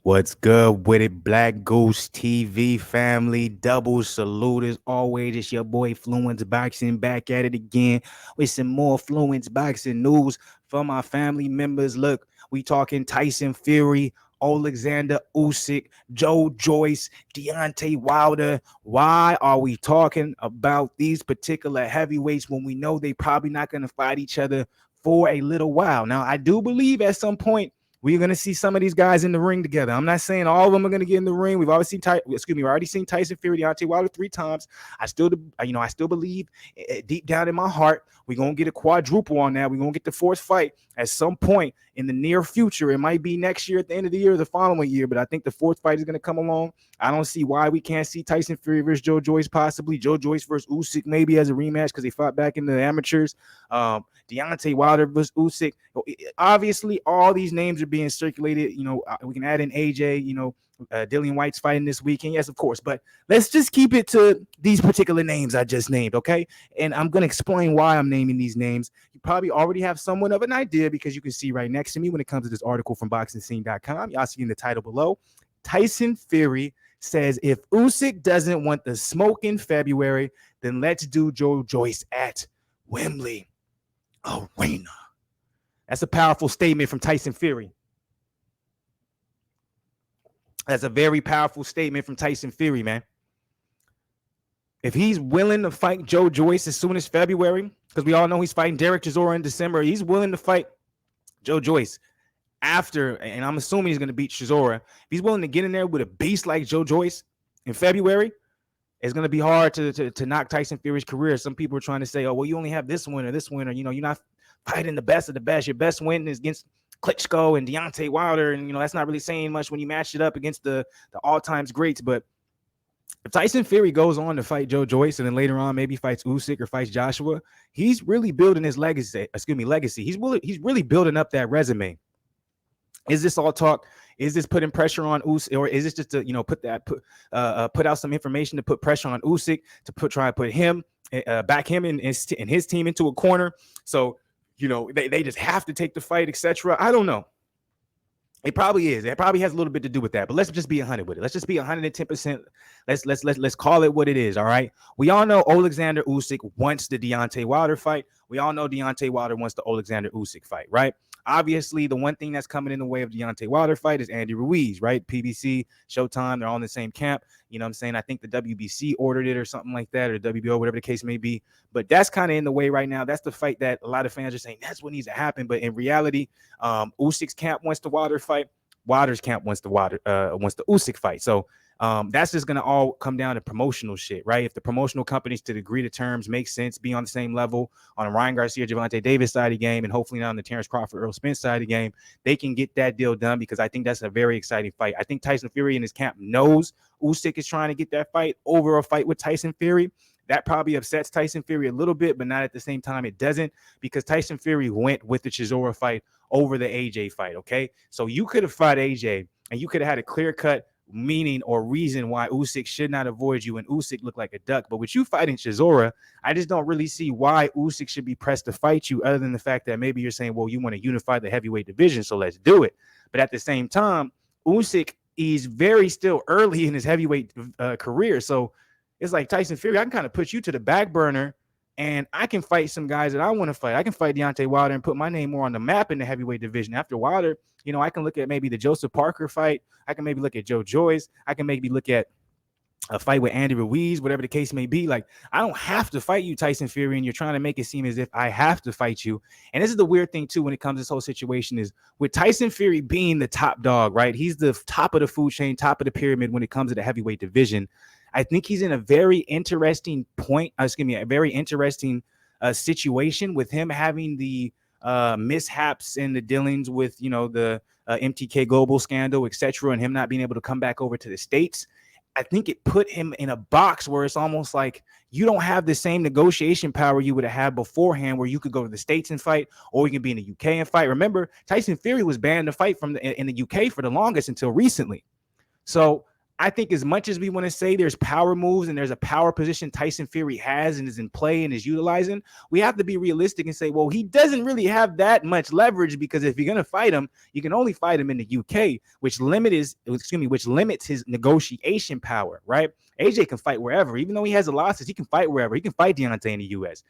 What's good with it, Black Goose TV family? Double salute as always. It's your boy Fluence Boxing back at it again with some more Fluence Boxing news for my family members. Look, we talking Tyson Fury, Oleksandr Usyk, Joyce, Deontay Wilder. Why are we talking about these particular heavyweights when we know they probably not going to fight each other for a little while? Now, I do believe at some point we're gonna see some of these guys in the ring together. I'm not saying all of them are gonna get in the ring. We've already seen we've already seen Tyson Fury, Deontay Wilder 3 times. I still believe deep down in my heart we're gonna get a quadruple on that. We're gonna get the fourth fight at some point in the near future. It might be next year at the end of the year or the following year, but I think the fourth fight is gonna come along. I don't see why we can't see Tyson Fury versus Joyce, possibly Joyce versus Usyk maybe as a rematch because they fought back in the amateurs. Deontay Wilder versus Usyk. Obviously, all these names are being circulated. We can add in AJ. Dillian White's fighting this weekend. Yes, of course. But let's just keep it to these particular names I just named, okay? And I'm going to explain why I'm naming these names. You probably already have somewhat of an idea because you can see right next to me when it comes to this article from BoxingScene.com. Y'all see in the title below. Tyson Fury says if Usyk doesn't want the smoke in February, then let's do Joyce at Wembley Arena. That's a powerful statement from Tyson Fury. That's a very powerful statement from Tyson Fury, man. If he's willing to fight Joyce as soon as February, because we all know he's fighting Derek Chisora in December, he's willing to fight Joyce after, and I'm assuming he's going to beat Chisora. If he's willing to get in there with a beast like Joyce in February, it's going to be hard to knock Tyson Fury's career. Some people are trying to say, oh, well, you only have this win or this win, or, you're not fighting the best of the best. Your best win is against Klitschko and Deontay Wilder, and, that's not really saying much when you match it up against the all-time greats. But if Tyson Fury goes on to fight Joyce and then later on maybe fights Usyk or fights Joshua, he's really building his legacy. He's really building up that resume. Is this all talk? Is this putting pressure on Usyk, or is this just to put out some information to put pressure on Usyk to try and put him back him and his team into a corner? So they just have to take the fight, etc. I don't know. It probably is. It probably has a little bit to do with that. But let's just be 100 with it. Let's just be 110%. Let's call it what it is. All right. We all know Oleksandr Usyk wants the Deontay Wilder fight. We all know Deontay Wilder wants the Oleksandr Usyk fight, right? Obviously, the one thing that's coming in the way of Deontay Wilder fight is Andy Ruiz, right? PBC, Showtime, they're all in the same camp. You know what I'm saying? I think the WBC ordered it or something like that, or WBO, whatever the case may be. But that's kind of in the way right now. That's the fight that a lot of fans are saying that's what needs to happen. But in reality, Usyk's camp wants the Wilder fight. Wilder's camp wants the Usyk fight. So that's just going to all come down to promotional shit, right? If the promotional companies to agree to terms make sense, be on the same level on a Ryan Garcia, Gervonta Davis side of the game, and hopefully not on the Terrence Crawford, Earl Spence side of the game, they can get that deal done because I think that's a very exciting fight. I think Tyson Fury in his camp knows Usyk is trying to get that fight over a fight with Tyson Fury. That probably upsets Tyson Fury a little bit, but not at the same time it doesn't, because Tyson Fury went with the Chisora fight over the AJ fight, okay? So you could have fought AJ, and you could have had a clear-cut meaning or reason why Usyk should not avoid you, and Usyk looked like a duck. But with you fighting Chisora, I just don't really see why Usyk should be pressed to fight you, other than the fact that maybe you're saying, well, you want to unify the heavyweight division, so let's do it. But at the same time, Usyk is very still early in his heavyweight career, so it's like Tyson Fury, I can kind of put you to the back burner, and I can fight some guys that I want to fight. I can fight Deontay Wilder and put my name more on the map in the heavyweight division. After Wilder, I can look at maybe the Joseph Parker fight. I can maybe look at Joyce. I can maybe look at a fight with Andy Ruiz, whatever the case may be. Like, I don't have to fight you, Tyson Fury, and you're trying to make it seem as if I have to fight you. And this is the weird thing, too, when it comes to this whole situation is with Tyson Fury being the top dog, right? He's the top of the food chain, top of the pyramid when it comes to the heavyweight division. I think he's in a very interesting situation with him having the mishaps and the dealings with, the MTK Global scandal, etc., and him not being able to come back over to the States. I think it put him in a box where it's almost like you don't have the same negotiation power you would have had beforehand, where you could go to the States and fight, or you can be in the UK and fight. Remember, Tyson Fury was banned to fight in the UK for the longest until recently. So I think as much as we want to say there's power moves and there's a power position Tyson Fury has and is in play and is utilizing, we have to be realistic and say, well, he doesn't really have that much leverage, because if you're going to fight him, you can only fight him in the UK, which limits his negotiation power, right? AJ can fight wherever. Even though he has the losses, he can fight wherever. He can fight Deontay in the US.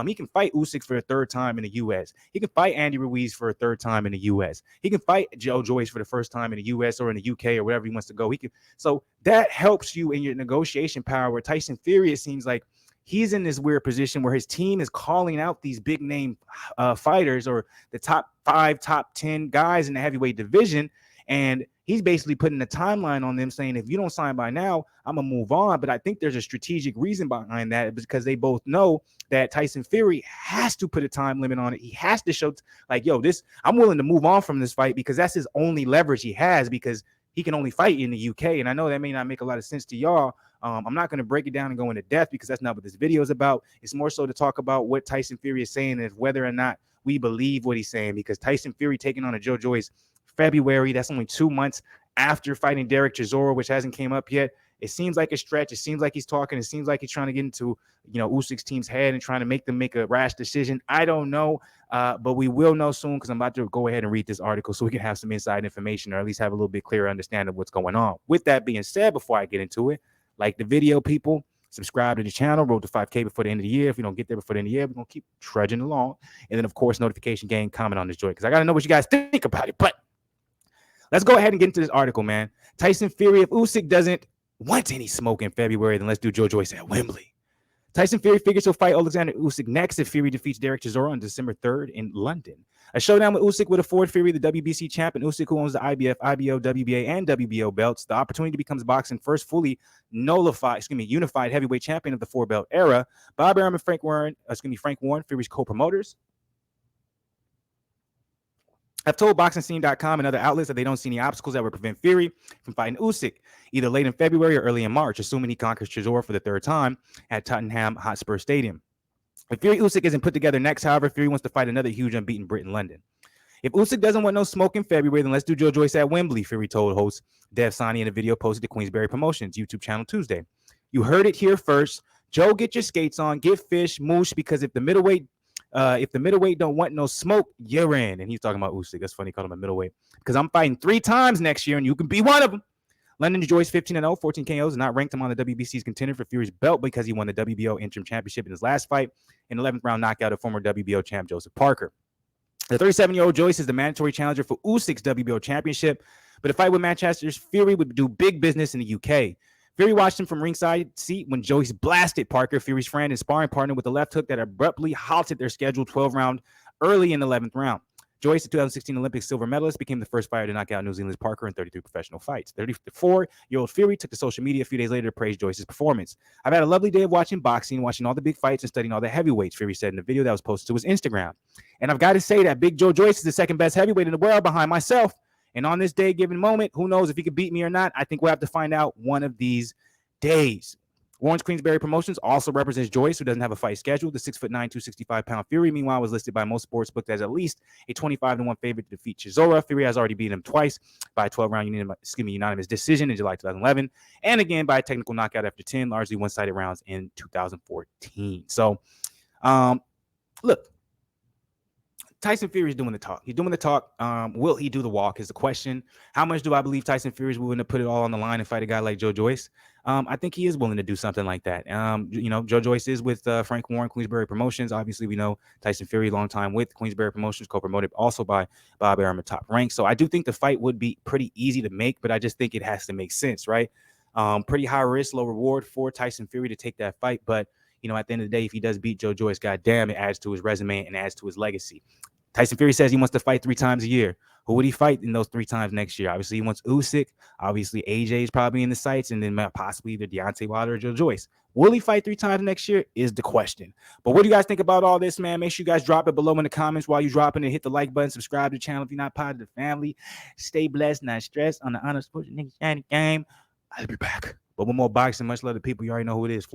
He can fight Usyk for a third time in the US. He can fight Andy Ruiz for a third time in the US. He can fight Joyce for the first time in the US or in the UK or wherever he wants to go. So that helps you in your negotiation power. Where Tyson Fury, it seems like he's in this weird position where his team is calling out these big name fighters, or the top 5, top 10 guys in the heavyweight division. And he's basically putting a timeline on them saying, if you don't sign by now, I'm going to move on. But I think there's a strategic reason behind that, because they both know that Tyson Fury has to put a time limit on it. He has to show like, yo, I'm willing to move on from this fight, because that's his only leverage he has, because he can only fight in the UK. And I know that may not make a lot of sense to y'all. I'm not going to break it down and go into depth, because that's not what this video is about. It's more so to talk about what Tyson Fury is saying and whether or not we believe what he's saying, because Tyson Fury taking on a Joyce February, that's only 2 months after fighting Derek Chisora, which hasn't came up yet. It seems like a stretch. It seems like he's talking. It seems like he's trying to get into, Usyk's team's head and trying to make them make a rash decision. I don't know, but we will know soon, because I'm about to go ahead and read this article so we can have some inside information, or at least have a little bit clearer understanding of what's going on. With that being said, before I get into it, like the video, people, subscribe to the channel, road to 5K before the end of the year. If we don't get there before the end of the year, we're going to keep trudging along. And then, of course, notification gang, comment on this joint, because I got to know what you guys think about it. But let's go ahead and get into this article, man. Tyson Fury, if Usyk doesn't want any smoke in February, then let's do Joyce at Wembley. Tyson Fury figures he'll fight Oleksandr Usyk next if Fury defeats Derek Chisora on December 3rd in London. A showdown with Usyk would afford Fury, the WBC champ, and Usyk, who owns the IBF, IBO, WBA, and WBO belts, the opportunity to become boxing's first fully unified heavyweight champion of the 4-belt era. Bob Arum and Frank Warren, Fury's co-promoters, have told BoxingScene.com and other outlets that they don't see any obstacles that would prevent Fury from fighting Usyk either late in February or early in March, assuming he conquers Chisora for the third time at Tottenham Hotspur Stadium. If Fury Usyk isn't put together next, however, Fury wants to fight another huge unbeaten Brit in London. If Usyk doesn't want no smoke in February, then let's do Joyce at Wembley, Fury told host Dev Sani in a video posted to Queensberry Promotions YouTube channel Tuesday. You heard it here first. Joe, get your skates on, get fish, moosh, because if the middleweight don't want no smoke, you're in. And he's talking about Usyk. That's funny, he called him a middleweight. Because I'm fighting 3 times next year, and you can be one of them. London Joyce 15-0, 14 KOs, not ranked him on the WBC's contender for Fury's belt because he won the WBO interim championship in his last fight, in 11th round knockout of former WBO champ Joseph Parker. The 37-year-old Joyce is the mandatory challenger for Usyk's WBO championship, but a fight with Manchester's Fury would do big business in the UK. Fury watched him from ringside seat when Joyce blasted Parker, Fury's friend and sparring partner, with a left hook that abruptly halted their scheduled 12 round early in the 11th round. Joyce, the 2016 Olympic silver medalist, became the first fighter to knock out New Zealand's Parker in 33 professional fights. 34-year-old Fury took to social media a few days later to praise Joyce's performance. I've had a lovely day of watching boxing, watching all the big fights, and studying all the heavyweights, Fury said in a video that was posted to his Instagram. And I've got to say that Big Joyce is the second best heavyweight in the world behind myself. And on this day, given moment, who knows if he could beat me or not? I think we'll have to find out one of these days. Warren's Queensberry Promotions also represents Joyce, who doesn't have a fight scheduled. The 6'9", 265-pound Fury, meanwhile, was listed by most sportsbooks as at least a 25-1 favorite to defeat Chisora. Fury has already beaten him twice by a 12-round unanimous decision in July 2011, and again by a technical knockout after 10 largely one-sided rounds in 2014. So, look, Tyson Fury is doing the talk. He's doing the talk. Will he do the walk is the question. How much do I believe Tyson Fury is willing to put it all on the line and fight a guy like Joyce? I think he is willing to do something like that. Joyce is with Frank Warren, Queensberry Promotions. Obviously, we know Tyson Fury, long time with Queensberry Promotions, co-promoted also by Bob Arum at Top Rank. So I do think the fight would be pretty easy to make, but I just think it has to make sense, right? Pretty high risk, low reward for Tyson Fury to take that fight. But, at the end of the day, if he does beat Joyce, goddamn, it adds to his resume and adds to his legacy. Tyson Fury says he wants to fight 3 times a year. Who would he fight in those 3 times next year? Obviously, he wants Usyk. Obviously, AJ is probably in the sights, and then possibly either Deontay Wilder or Joyce. Will he fight 3 times next year is the question. But what do you guys think about all this, man? Make sure you guys drop it below in the comments while you're dropping it. Hit the like button, subscribe to the channel if you're not part of the family. Stay blessed, not stressed on the Honor Sports Nigga Shiny Game. I'll be back. But one more boxing. Much love to people. You already know who it is.